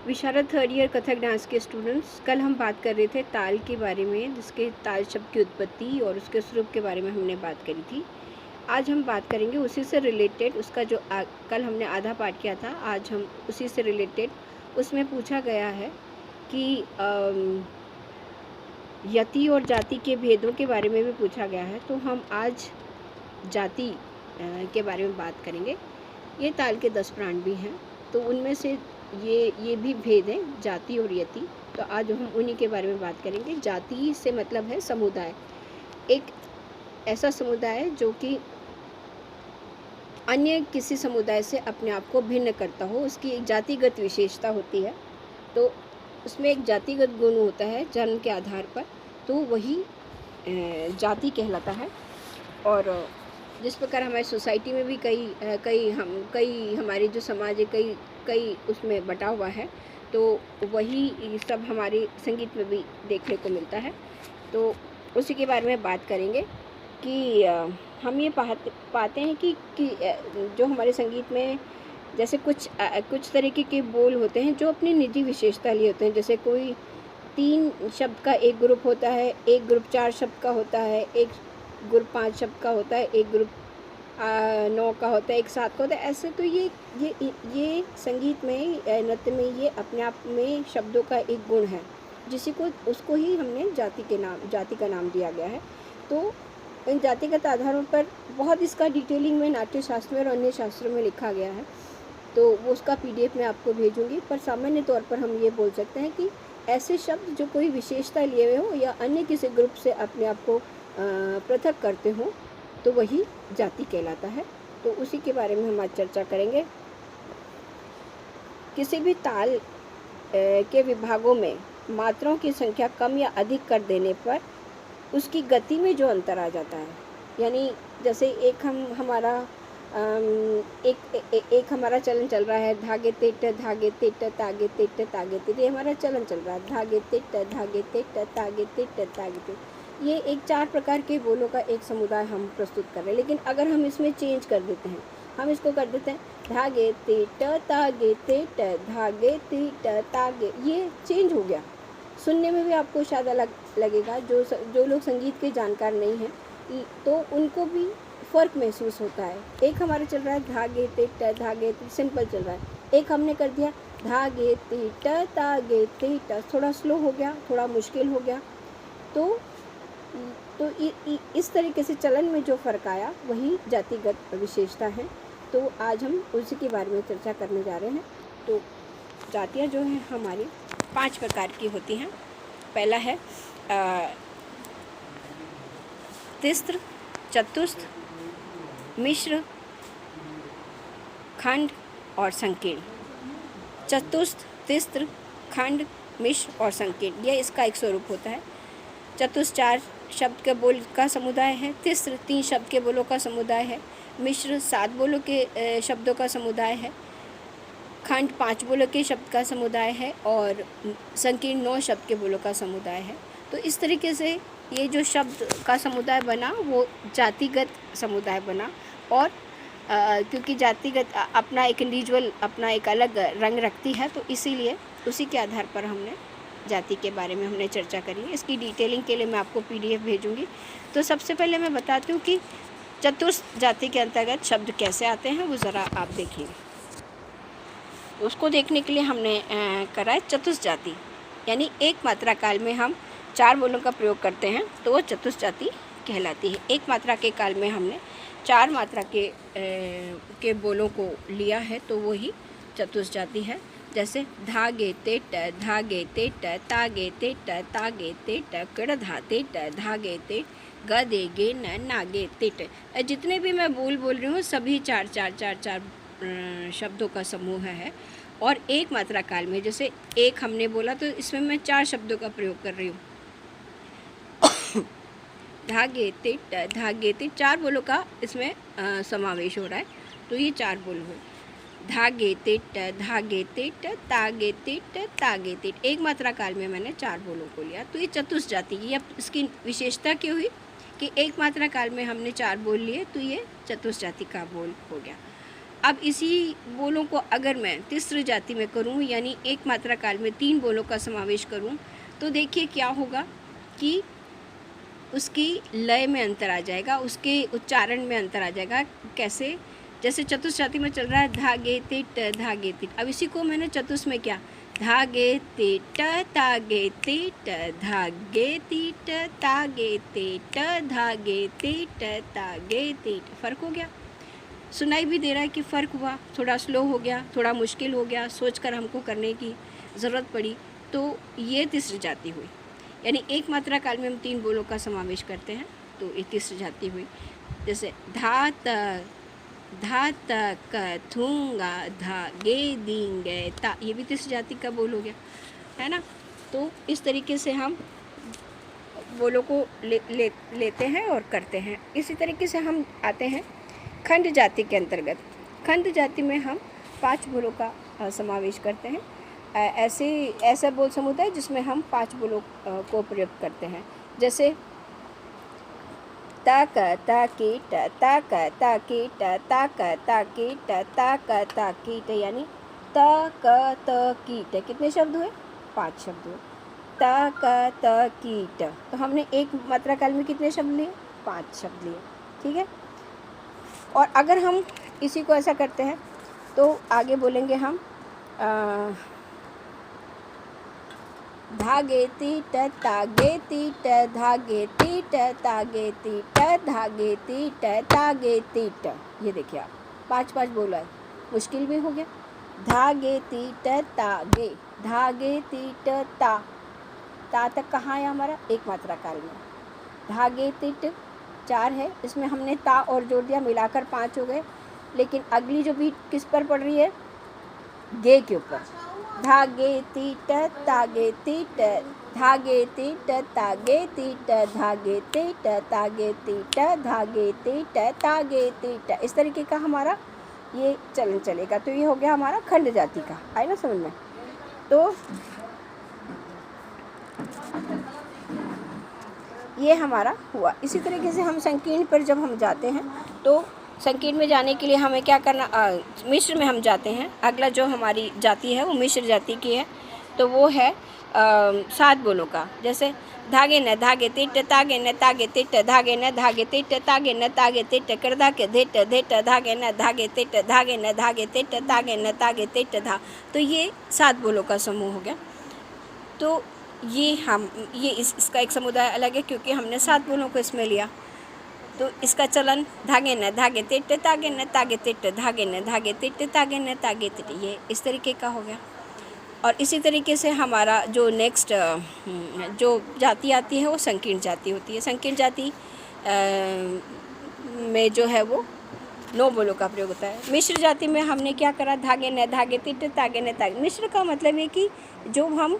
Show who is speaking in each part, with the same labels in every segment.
Speaker 1: विशारद third year Kathak dance के students, कल हम बात कर रहे थे ताल के बारे में, जिसके ताल शब्द की उत्पत्ति और उसके स्वरूप के बारे में हमने बात करी थी। आज हम बात करेंगे उसी से रिलेटेड, उसका जो कल हमने आधा पाठ किया था, आज हम उसी से रिलेटेड, उसमें पूछा गया है कि यति और जाति के भेदों के बारे में भी पूछा गया है। तो हम आज जाति के बारे में बात करेंगे। ये ताल के 10 प्राण भी हैं, तो उनमें से ये भी भेद हैं, जाति और यति। तो आज हम उन्हीं के बारे में बात करेंगे। जाति से मतलब है समुदाय, एक ऐसा समुदाय जो कि अन्य किसी समुदाय से अपने आप को भिन्न करता हो, उसकी एक जातिगत विशेषता होती है। तो उसमें एक जातिगत गुण होता है जन्म के आधार पर, तो वही जाति कहलाता है। और जिस प्रकार हमारी सोसाइटी में भी कई हमारी जो समाज है, कई उसमें बटा हुआ है, तो वही सब हमारे संगीत में भी देखने को मिलता है। तो उसी के बारे में बात करेंगे कि हम ये पाते हैं कि जो हमारे संगीत में जैसे कुछ तरीके के बोल होते हैं जो अपनी निजी विशेषता लिए होते हैं। जैसे कोई 3 शब्द का एक ग्रुप होता है, एक ग्रुप 4 शब्द का होता है, एक ग्रुप 5 शब्द का होता है, एक ग्रुप 9 का होता है, एक 7 का होता है। ऐसे तो ये संगीत में, नृत्य में, ये अपने आप में शब्दों का एक गुण है, उसको ही हमने जाति का नाम दिया गया है। तो इन जातिगत आधारों पर बहुत इसका डिटेलिंग में नाट्य शास्त्र में और अन्य शास्त्रों में लिखा गया है, तो वो उसका PDF मैं आपको भेजूंगी। पर सामान्य तौर पर हम ये बोल सकते हैं कि ऐसे शब्द जो कोई विशेषता लिए हुए हो या अन्य किसी ग्रुप से अपने आप को पृथक करते हो, तो वही जाति कहलाता है। तो उसी के बारे में हम आज चर्चा करेंगे। किसी भी ताल के विभागों में मात्राओं की संख्या कम या अधिक कर देने पर उसकी गति में जो अंतर आ जाता है, यानी जैसे एक हमारा चलन चल रहा है, धागे तेट तागे तेट, ये हमारा चलन चल रहा है, धागे तेट तागे तेट। ये एक 4 प्रकार के बोलों का एक समुदाय हम प्रस्तुत कर रहे हैं। लेकिन अगर हम इसमें चेंज कर देते हैं, हम इसको कर देते हैं धागे तेट तागे तेट, धागे तेट तागे, ये चेंज हो गया। सुनने में भी आपको शायद अलग लगेगा। जो लोग संगीत के जानकार नहीं हैं, तो उनको भी फ़र्क महसूस होता है। एक हमारा चल रहा है धागे तेट, सिंपल चल रहा है। एक हमने कर दिया धागे तेट तागे तेट, थोड़ा स्लो हो गया, थोड़ा मुश्किल हो गया। तो इस तरीके से चलन में जो फ़र्क आया, वही जातिगत विशेषता है। तो आज हम उसी के बारे में चर्चा करने जा रहे हैं। तो जातियाँ जो हैं हमारी 5 प्रकार की होती हैं। पहला है तिस्र, चतुस्र, मिश्र, खंड और संकीर्ण। चतुस्र, तिस्र, खंड, मिश्र और संकीर्ण, यह इसका एक स्वरूप होता है। चतुस्र 4 शब्द के बोल का समुदाय है, तिस्र 3 शब्द के बोलों का समुदाय है, मिश्र 7 बोलों के शब्दों का समुदाय है, खंड 5 बोलों के शब्द का समुदाय है और संकीर्ण 9 शब्द के बोलों का समुदाय है। तो इस तरीके से ये जो शब्द का समुदाय बना, वो जातिगत समुदाय बना। और क्योंकि जातिगत अपना एक इंडिविजुअल, अपना एक अलग रंग रखती है, तो इसीलिए उसी के आधार पर हमने जाति के बारे में हमने चर्चा करी है। इसकी डिटेलिंग के लिए मैं आपको PDF भेजूँगी। तो सबसे पहले मैं बताती हूँ कि चतुर्थ जाति के अंतर्गत शब्द कैसे आते हैं, वो ज़रा आप देखिए। उसको देखने के लिए हमने करा है चतुर्थ जाति, यानी एक मात्रा काल में हम 4 बोलों का प्रयोग करते हैं, तो वो चतुर्थ जाति कहलाती है। एक मात्रा के काल में हमने 4 मात्रा के बोलों को लिया है, तो वही चतुर्थ जाति है। जैसे धागे तेट तागे तेट, कड़ धा तेट, धागे तेट, गदे गे न नागे तेट। जितने भी मैं बोल रही हूँ, सभी 4 शब्दों का समूह है। और एक मात्रा काल में, जैसे एक हमने बोला, तो इसमें मैं 4 शब्दों का प्रयोग कर रही हूँ। धागे तेट 4 बोलों का इसमें समावेश हो रहा है, तो ये 4 बोल हुए। धागे तेट तागे तेट, एक मात्रा काल में मैंने 4 बोलों को लिया, तो ये चतुर्थ जाति की। अब इसकी विशेषता क्या हुई कि एक मात्रा काल में हमने 4 बोल लिए, तो ये चतुर्थ जाति का बोल हो गया। अब इसी बोलों को अगर मैं तिस्र जाति में करूं, यानी एक मात्रा काल में 3 बोलों का समावेश करूं, तो देखिए क्या होगा कि उसकी लय में अंतर आ जाएगा, उसके उच्चारण में अंतर आ जाएगा। कैसे? जैसे चतुस जाति में चल रहा है धागे तिट धागे तिट, अब इसी को मैंने चतुस में क्या, धागे तिट तागे तिट धागे तिट तागे तिट धागे तिट तागे तिट। फ़र्क हो गया? सुनाई भी दे रहा है कि फ़र्क हुआ, थोड़ा स्लो हो गया, थोड़ा मुश्किल हो गया, सोचकर हमको करने की ज़रूरत पड़ी। तो ये तिस्र जाति हुई, यानी एक मात्रा काल में हम 3 बोलों का समावेश करते हैं, तो ये तिस्र जाति हुई। जैसे धा त क थूंगा धा गे दींगे ता, ये भी तिस्र जाति का बोल हो गया, है ना। तो इस तरीके से हम बोलों को लेते हैं और करते हैं। इसी तरीके से हम आते हैं खंड जाति के अंतर्गत। खंड जाति में हम 5 बोलों का समावेश करते हैं। ऐसा बोल समुदाय जिसमें हम 5 बोलों को प्रयोग करते हैं। जैसे ताक ताकीट ताक ताकीट ताक ताकीट ताक ताकीट, यानी ताक ताकीट कितने शब्द हुए? 5 शब्द हुए। ताक ताकीट, तो हमने एक मात्रा काल में कितने शब्द लिए? 5 शब्द लिए, ठीक है। और अगर हम इसी को ऐसा करते हैं तो आगे बोलेंगे हम धागे तीट तागे तीट धागे तीट तागे तीट धागे तीट तागे तीट। ये देखिए आप 5 बोला है, मुश्किल भी हो गया। धागे तीट तागे धागे तीट ता तक कहाँ है हमारा? एक मात्रा काल में। धागे तीट 4 है, इसमें हमने ता और जोड़ दिया, मिलाकर 5 हो गए। लेकिन अगली जो बीट किस पर पड़ रही है? गे के ऊपर। धागे तीट तागे तीट धागे तीट तागे तीट धागे तीट तागे तीट धागे तीट तागे तीट, इस तरीके का हमारा ये चलन चलेगा। तो ये हो गया हमारा खंड जाति का, आए ना समझ में। तो ये हमारा हुआ। इसी तरीके से हम संकीर्ण पर जब हम जाते हैं तो संकीर्ण में जाने के लिए हमें क्या करना, मिश्र में हम जाते हैं। अगला जो हमारी जाति है वो मिश्र जाति की है, तो वो है 7 बोलों का। जैसे धागे न धागे तिट तागे न तागे तिट धागे न धागे तिट तागे न तागे तिट करदा के धेट धेट धागे न धागे तिट धागे न धागे तिट तागे न तागे तिट धा। तो ये 7 बोलों का समूह हो गया। तो ये इसका एक समुदाय अलग है क्योंकि हमने 7 बोलों को इसमें लिया। तो इसका चलन धागे न धागे तिट तागे न तागे तिट धागे न धागे तिट तागे न तागे तिट, ये इस तरीके का हो गया। और इसी तरीके से हमारा जो नेक्स्ट जो जाति आती है वो संकीर्ण जाति होती है। संकीर्ण जाति में जो है वो 9 बोलों का प्रयोग होता है। मिश्र जाति में हमने क्या करा? धागे न धागे तिट तागे न तागे। मिश्र का मतलब है कि जो हम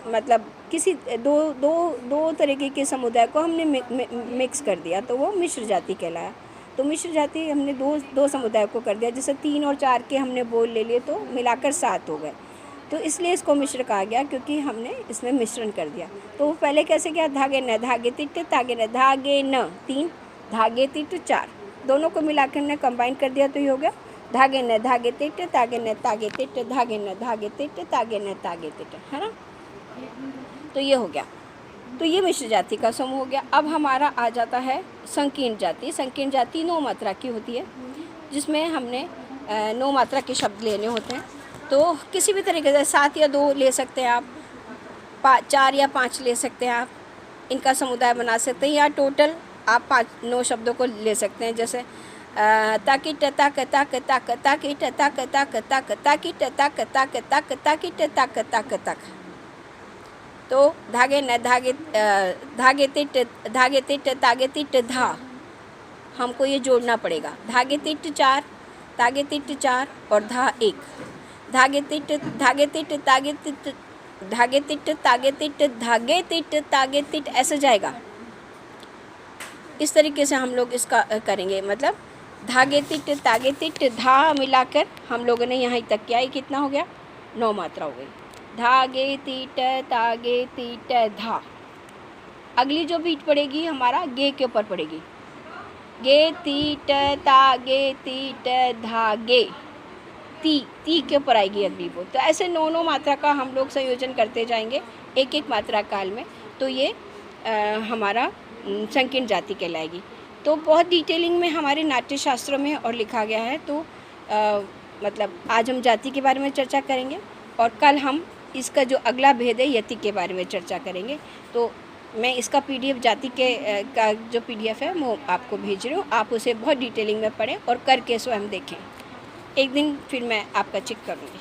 Speaker 1: मतलब किसी दो तरीके के समुदाय को हमने मिक्स कर दिया, तो वो मिश्र जाति कहलाया। तो मिश्र जाति हमने दो समुदाय को कर दिया। जैसे 3 और 4 के हमने बोल ले लिए तो मिलाकर 7 हो गए, तो इसलिए इसको मिश्र कहा गया क्योंकि हमने इसमें मिश्रण कर दिया। तो वो पहले कैसे किया? धागे न धागे तिट तागे न धागे न 3 धागे तिट 4, दोनों को मिलाकर ने कंबाइन कर दिया, तो ये हो गया धागे न धागे तिट तागे न तागे तिट धागे न धागे तिट तागे न तागे तिट, है ना। तो ये हो गया। तो ये मिश्र जाति का समूह हो गया। अब हमारा आ जाता है संकीर्ण जाति। संकीर्ण जाति 9 मात्रा की होती है, जिसमें हमने 9 मात्रा के शब्द लेने होते हैं। तो किसी भी तरीके से 7 या 2 ले सकते हैं आप, 4 या 5 ले सकते हैं आप, इनका समुदाय बना सकते हैं, या टोटल आप 9 शब्दों को ले सकते हैं। जैसे ताकिट ताक ताक ताक ताकिट ताक ताक ताक ताकिट ताक ताक ताक ताकिट ताक ताक ताक। तो धागे न धागे धागे तिट तागे तिट धा, हमको ये जोड़ना पड़ेगा। धागे तिट 4 तागे तिट 4 और धा 1। धागे तिट तागे तिट धागे तिट तागे तिट धागे तिट तागे तिट, ऐसे जाएगा। इस तरीके से हम लोग इसका करेंगे। मतलब धागे तिट तागे तिट धा मिलाकर हम लोगों ने यहाँ तक किया। ये कितना हो गया? 9 मात्रा हो गई। धागे तीट तागे तीट धा। अगली जो बीट पड़ेगी हमारा गे के ऊपर पड़ेगी। गे तीट तागे तीट धागे, ती के ऊपर आएगी अगली बोल। तो ऐसे 9 मात्रा का हम लोग संयोजन करते जाएंगे एक एक मात्रा काल में, तो ये हमारा संकीर्ण जाति कहलाएगी। तो बहुत डिटेलिंग में हमारे नाट्य शास्त्रों में और लिखा गया है। तो मतलब आज हम जाति के बारे में चर्चा करेंगे और कल हम इसका जो अगला भेद है यति के बारे में चर्चा करेंगे। तो मैं इसका PDF जाति के का जो PDF है वो आपको भेज रही हूँ, आप उसे बहुत डिटेलिंग में पढ़ें और करके स्वयं देखें। एक दिन फिर मैं आपका चेक करूँगी।